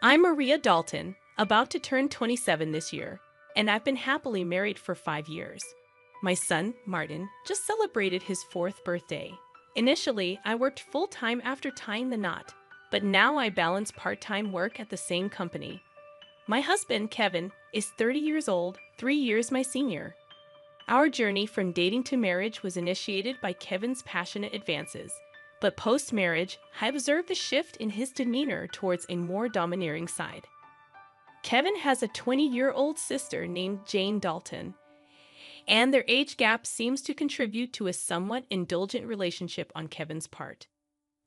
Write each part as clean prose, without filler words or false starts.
I'm Maria Dalton, about to turn 27 this year, and I've been happily married for 5 years. My son, Martin, just celebrated his fourth birthday. Initially, I worked full-time after tying the knot, but now I balance part-time work at the same company. My husband, Kevin, is 30 years old, 3 years my senior. Our journey from dating to marriage was initiated by Kevin's passionate advances, but post-marriage, I observed a shift in his demeanor towards a more domineering side. Kevin has a 20-year-old sister named Jane Dalton, and their age gap seems to contribute to a somewhat indulgent relationship on Kevin's part.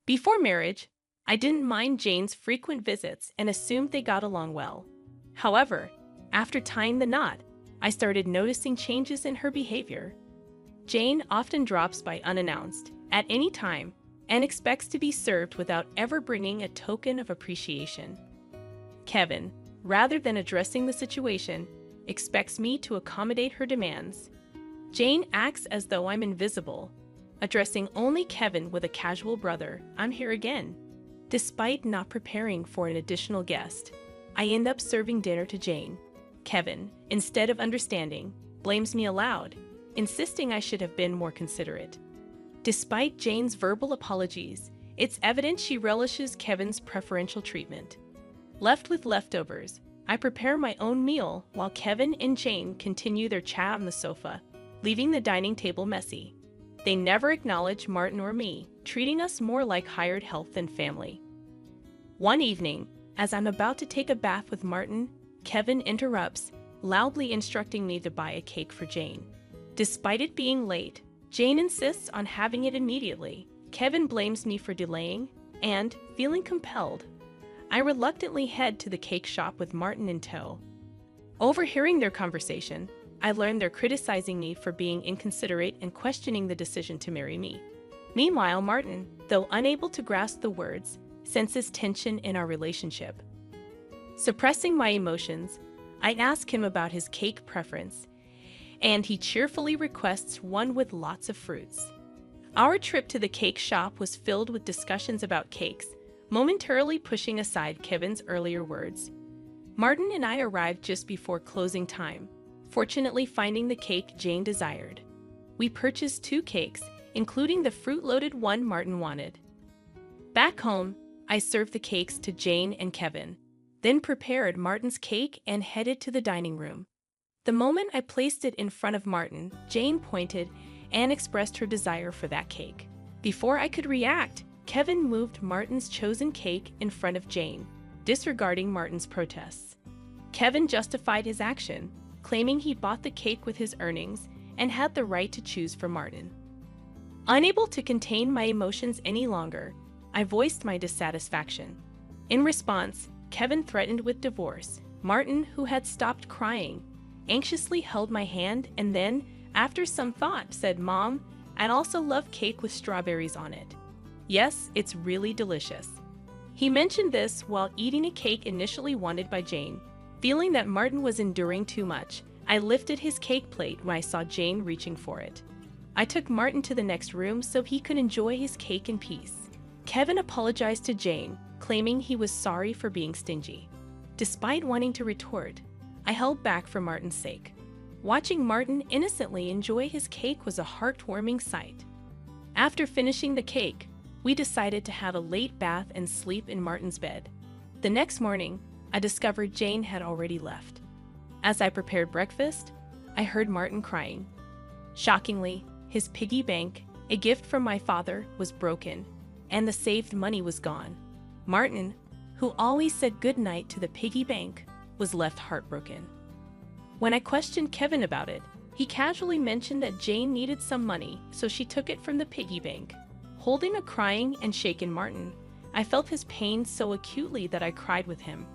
Before marriage, I didn't mind Jane's frequent visits and assumed they got along well. However, after tying the knot, I started noticing changes in her behavior. Jane often drops by unannounced, at any time, and expects to be served without ever bringing a token of appreciation. Kevin, rather than addressing the situation, expects me to accommodate her demands. Jane acts as though I'm invisible, addressing only Kevin with a casual "brother, I'm here again." Despite not preparing for an additional guest, I end up serving dinner to Jane. Kevin, instead of understanding, blames me aloud, insisting I should have been more considerate. Despite Jane's verbal apologies, it's evident she relishes Kevin's preferential treatment. Left with leftovers, I prepare my own meal while Kevin and Jane continue their chat on the sofa, leaving the dining table messy. They never acknowledge Martin or me, treating us more like hired help than family. One evening, as I'm about to take a bath with Martin, Kevin interrupts, loudly instructing me to buy a cake for Jane. Despite it being late, Jane insists on having it immediately. Kevin blames me for delaying, and, feeling compelled, I reluctantly head to the cake shop with Martin in tow. Overhearing their conversation, I learn they're criticizing me for being inconsiderate and questioning the decision to marry me. Meanwhile, Martin, though unable to grasp the words, senses tension in our relationship. Suppressing my emotions, I ask him about his cake preference, and he cheerfully requests one with lots of fruits. Our trip to the cake shop was filled with discussions about cakes, momentarily pushing aside Kevin's earlier words. Martin and I arrived just before closing time, fortunately finding the cake Jane desired. We purchased 2 cakes, including the fruit-loaded one Martin wanted. Back home, I served the cakes to Jane and Kevin, then prepared Martin's cake and headed to the dining room. The moment I placed it in front of Martin, Jane pointed and expressed her desire for that cake. Before I could react, Kevin moved Martin's chosen cake in front of Jane, disregarding Martin's protests. Kevin justified his action, claiming he bought the cake with his earnings and had the right to choose for Martin. Unable to contain my emotions any longer, I voiced my dissatisfaction. In response, Kevin threatened with divorce. Martin, who had stopped crying, anxiously held my hand and then, after some thought, said, "Mom, I'd also love cake with strawberries on it. Yes, it's really delicious." He mentioned this while eating a cake initially wanted by Jane. Feeling that Martin was enduring too much, I lifted his cake plate when I saw Jane reaching for it. I took Martin to the next room so he could enjoy his cake in peace. Kevin apologized to Jane, claiming he was sorry for being stingy. Despite wanting to retort, I held back for Martin's sake. Watching Martin innocently enjoy his cake was a heartwarming sight. After finishing the cake, we decided to have a late bath and sleep in Martin's bed. The next morning, I discovered Jane had already left. As I prepared breakfast, I heard Martin crying. Shockingly, his piggy bank, a gift from my father, was broken, and the saved money was gone. Martin, who always said goodnight to the piggy bank, was left heartbroken. When I questioned Kevin about it, he casually mentioned that Jane needed some money, so she took it from the piggy bank. Holding a crying and shaken Martin, I felt his pain so acutely that I cried with him.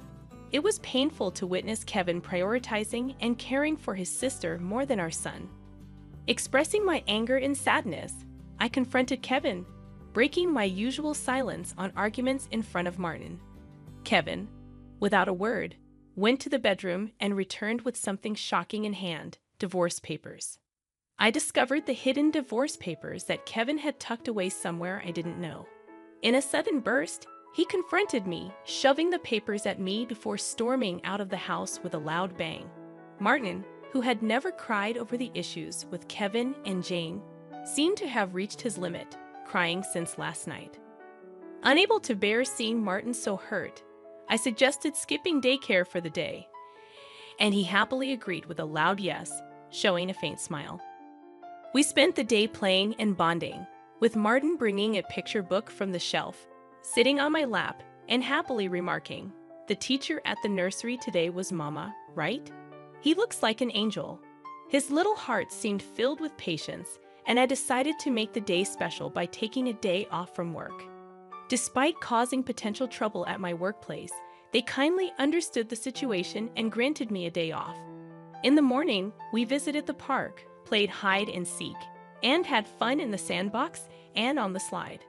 It was painful to witness Kevin prioritizing and caring for his sister more than our son. Expressing my anger and sadness, I confronted Kevin, breaking my usual silence on arguments in front of Martin. Kevin, without a word, went to the bedroom and returned with something shocking in hand: divorce papers. I discovered the hidden divorce papers that Kevin had tucked away somewhere I didn't know. In a sudden burst, He confronted me, shoving the papers at me before storming out of the house with a loud bang. Martin, who had never cried over the issues with Kevin and Jane, seemed to have reached his limit, crying since last night. Unable to bear seeing Martin so hurt, I suggested skipping daycare for the day, and he happily agreed with a loud yes, showing a faint smile. We spent the day playing and bonding, with Martin bringing a picture book from the shelf, sitting on my lap, and happily remarking, "The teacher at the nursery today was Mama, right? He looks like an angel." His little heart seemed filled with patience, and I decided to make the day special by taking a day off from work. Despite causing potential trouble at my workplace, they kindly understood the situation and granted me a day off. In the morning, we visited the park, played hide and seek, and had fun in the sandbox and on the slide.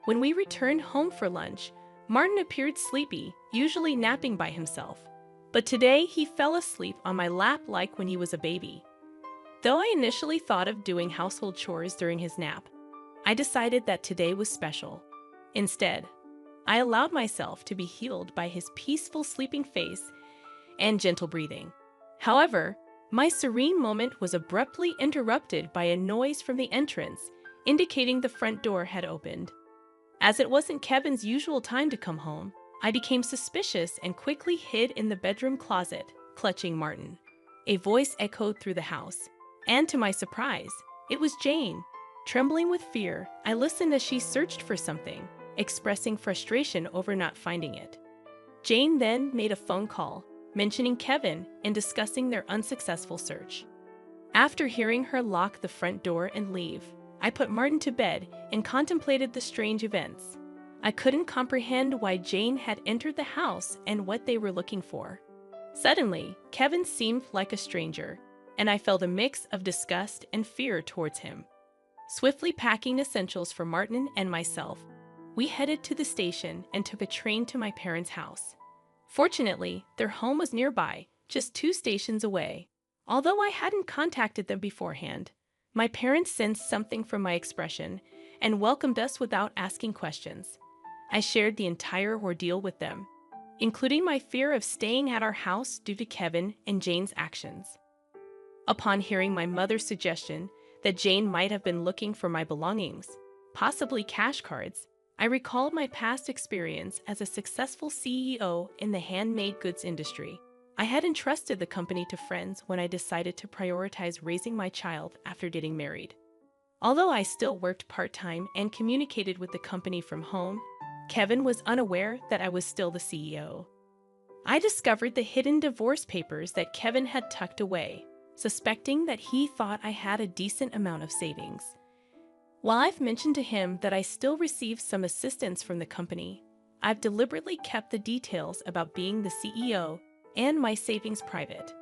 When we returned home for lunch, Martin appeared sleepy, usually napping by himself. But today he fell asleep on my lap like when he was a baby. Though I initially thought of doing household chores during his nap, I decided that today was special. Instead, I allowed myself to be healed by his peaceful sleeping face and gentle breathing. However, my serene moment was abruptly interrupted by a noise from the entrance, indicating the front door had opened. As it wasn't Kevin's usual time to come home, I became suspicious and quickly hid in the bedroom closet, clutching Martin. A voice echoed through the house, and to my surprise, it was Jane. Trembling with fear, I listened as she searched for something, expressing frustration over not finding it. Jane then made a phone call, mentioning Kevin and discussing their unsuccessful search. After hearing her lock the front door and leave, I put Martin to bed and contemplated the strange events. I couldn't comprehend why Jane had entered the house and what they were looking for. Suddenly, Kevin seemed like a stranger, and I felt a mix of disgust and fear towards him. Swiftly packing essentials for Martin and myself, we headed to the station and took a train to my parents' house. Fortunately, their home was nearby, just 2 stations away. Although I hadn't contacted them beforehand, my parents sensed something from my expression and welcomed us without asking questions. I shared the entire ordeal with them, including my fear of staying at our house due to Kevin and Jane's actions. Upon hearing my mother's suggestion that Jane might have been looking for my belongings, possibly cash cards, I recalled my past experience as a successful CEO in the handmade goods industry. I had entrusted the company to friends when I decided to prioritize raising my child after getting married. Although I still worked part-time and communicated with the company from home, Kevin was unaware that I was still the CEO. I discovered the hidden divorce papers that Kevin had tucked away, suspecting that he thought I had a decent amount of savings. While I've mentioned to him that I still received some assistance from the company, I've deliberately kept the details about being the CEO and my savings private.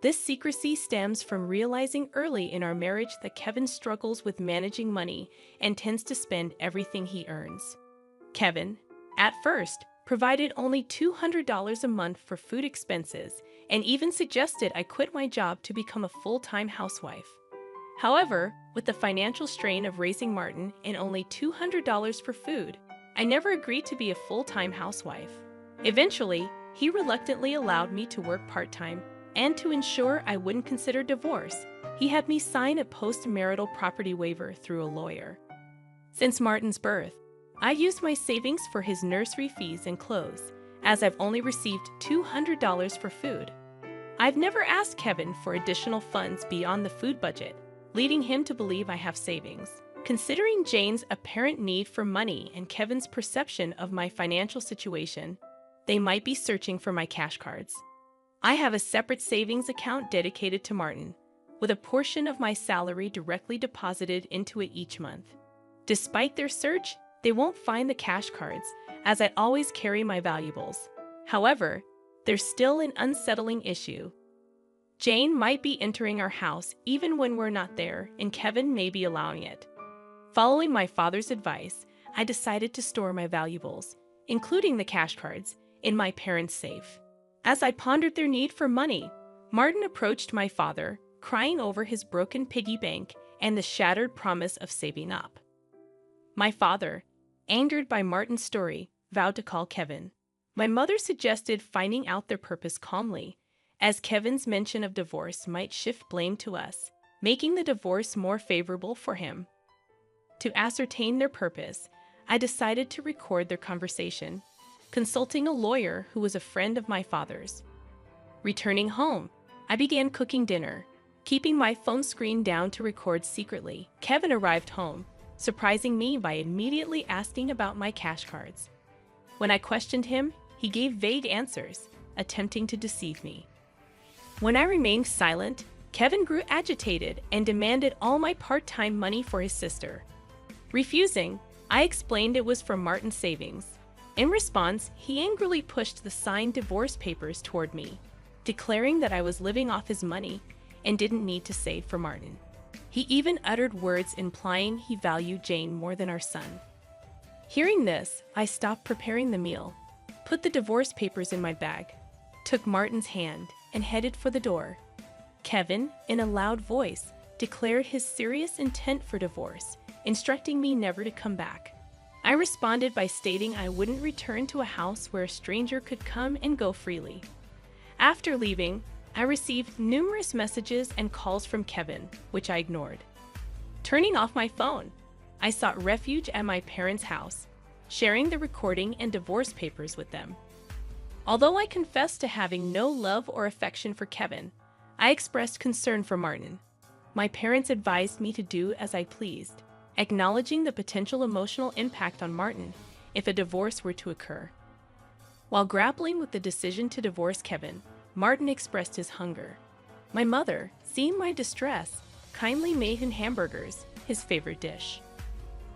This secrecy stems from realizing early in our marriage that Kevin struggles with managing money and tends to spend everything he earns. Kevin, at first, provided only $200 a month for food expenses and even suggested I quit my job to become a full-time housewife. However, with the financial strain of raising Martin and only $200 for food, I never agreed to be a full-time housewife. Eventually, he reluctantly allowed me to work part-time, and to ensure I wouldn't consider divorce, he had me sign a post-marital property waiver through a lawyer. Since Martin's birth, I used my savings for his nursery fees and clothes, as I've only received $200 for food. I've never asked Kevin for additional funds beyond the food budget, leading him to believe I have savings. Considering Jane's apparent need for money and Kevin's perception of my financial situation, they might be searching for my cash cards. I have a separate savings account dedicated to Martin, with a portion of my salary directly deposited into it each month. Despite their search, they won't find the cash cards, as I always carry my valuables. However, there's still an unsettling issue. Jane might be entering our house even when we're not there, and Kevin may be allowing it. Following my father's advice, I decided to store my valuables, including the cash cards, in my parents' safe. As I pondered their need for money, Martin approached my father, crying over his broken piggy bank and the shattered promise of saving up. My father, angered by Martin's story, vowed to call Kevin. My mother suggested finding out their purpose calmly, as Kevin's mention of divorce might shift blame to us, making the divorce more favorable for him. To ascertain their purpose, I decided to record their conversation, consulting a lawyer who was a friend of my father's. Returning home, I began cooking dinner, keeping my phone screen down to record secretly. Kevin arrived home, surprising me by immediately asking about my cash cards. When I questioned him, he gave vague answers, attempting to deceive me. When I remained silent, Kevin grew agitated and demanded all my part-time money for his sister. Refusing, I explained it was from Martin's savings. In response, he angrily pushed the signed divorce papers toward me, declaring that I was living off his money and didn't need to save for Martin. He even uttered words implying he valued Jane more than our son. Hearing this, I stopped preparing the meal, put the divorce papers in my bag, took Martin's hand, and headed for the door. Kevin, in a loud voice, declared his serious intent for divorce, instructing me never to come back. I responded by stating I wouldn't return to a house where a stranger could come and go freely. After leaving, I received numerous messages and calls from Kevin, which I ignored. Turning off my phone, I sought refuge at my parents' house, sharing the recording and divorce papers with them. Although I confessed to having no love or affection for Kevin, I expressed concern for Martin. My parents advised me to do as I pleased, acknowledging the potential emotional impact on Martin if a divorce were to occur. While grappling with the decision to divorce Kevin, Martin expressed his hunger. My mother, seeing my distress, kindly made him hamburgers, his favorite dish.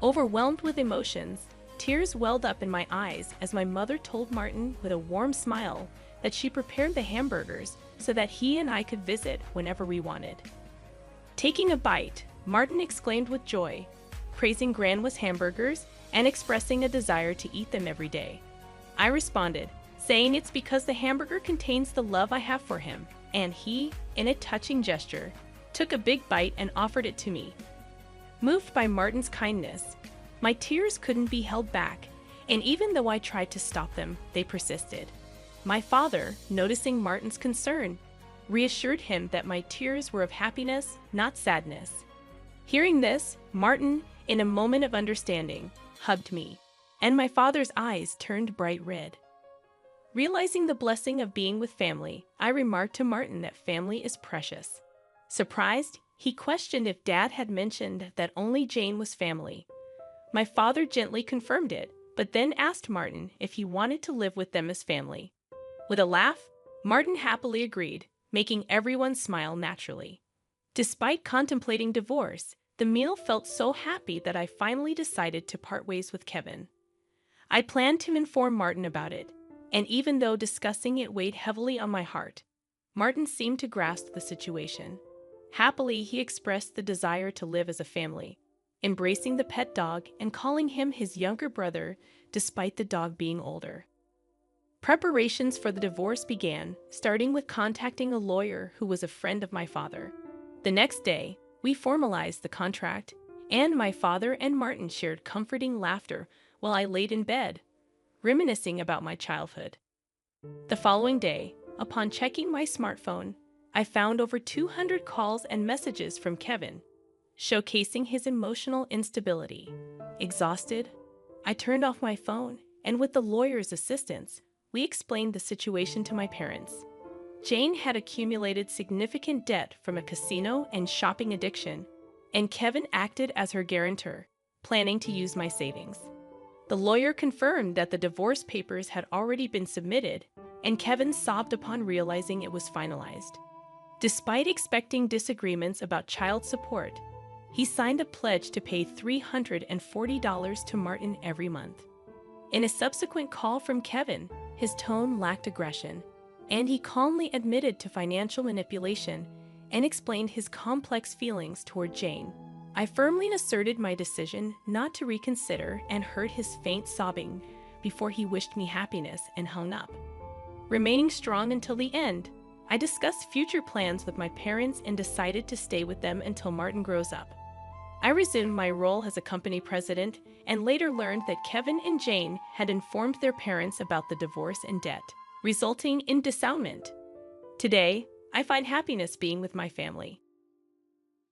Overwhelmed with emotions, tears welled up in my eyes as my mother told Martin with a warm smile that she prepared the hamburgers so that he and I could visit whenever we wanted. Taking a bite, Martin exclaimed with joy, praising Grandma's hamburgers and expressing a desire to eat them every day. I responded, saying it's because the hamburger contains the love I have for him, and he, in a touching gesture, took a big bite and offered it to me. Moved by Martin's kindness, my tears couldn't be held back, and even though I tried to stop them, they persisted. My father, noticing Martin's concern, reassured him that my tears were of happiness, not sadness. Hearing this, Martin, in a moment of understanding, hugged me, and my father's eyes turned bright red. Realizing the blessing of being with family, I remarked to Martin that family is precious. Surprised, he questioned if Dad had mentioned that only Jane was family. My father gently confirmed it, but then asked Martin if he wanted to live with them as family. With a laugh, Martin happily agreed, making everyone smile naturally. Despite contemplating divorce, the meal felt so happy that I finally decided to part ways with Kevin. I planned to inform Martin about it, and even though discussing it weighed heavily on my heart, Martin seemed to grasp the situation. Happily, he expressed the desire to live as a family, embracing the pet dog and calling him his younger brother despite the dog being older. Preparations for the divorce began, starting with contacting a lawyer who was a friend of my father. The next day, we formalized the contract, and my father and Martin shared comforting laughter while I laid in bed, reminiscing about my childhood. The following day, upon checking my smartphone, I found over 200 calls and messages from Kevin, showcasing his emotional instability. Exhausted, I turned off my phone, and with the lawyer's assistance, we explained the situation to my parents. Jane had accumulated significant debt from a casino and shopping addiction, and Kevin acted as her guarantor, planning to use my savings. The lawyer confirmed that the divorce papers had already been submitted, and Kevin sobbed upon realizing it was finalized. Despite expecting disagreements about child support, he signed a pledge to pay $340 to Martin every month. In a subsequent call from Kevin, his tone lacked aggression, and he calmly admitted to financial manipulation and explained his complex feelings toward Jane. I firmly asserted my decision not to reconsider and heard his faint sobbing before he wished me happiness and hung up. Remaining strong until the end, I discussed future plans with my parents and decided to stay with them until Martin grows up. I resumed my role as a company president and later learned that Kevin and Jane had informed their parents about the divorce and debt, resulting in dissownment. Today, I find happiness being with my family.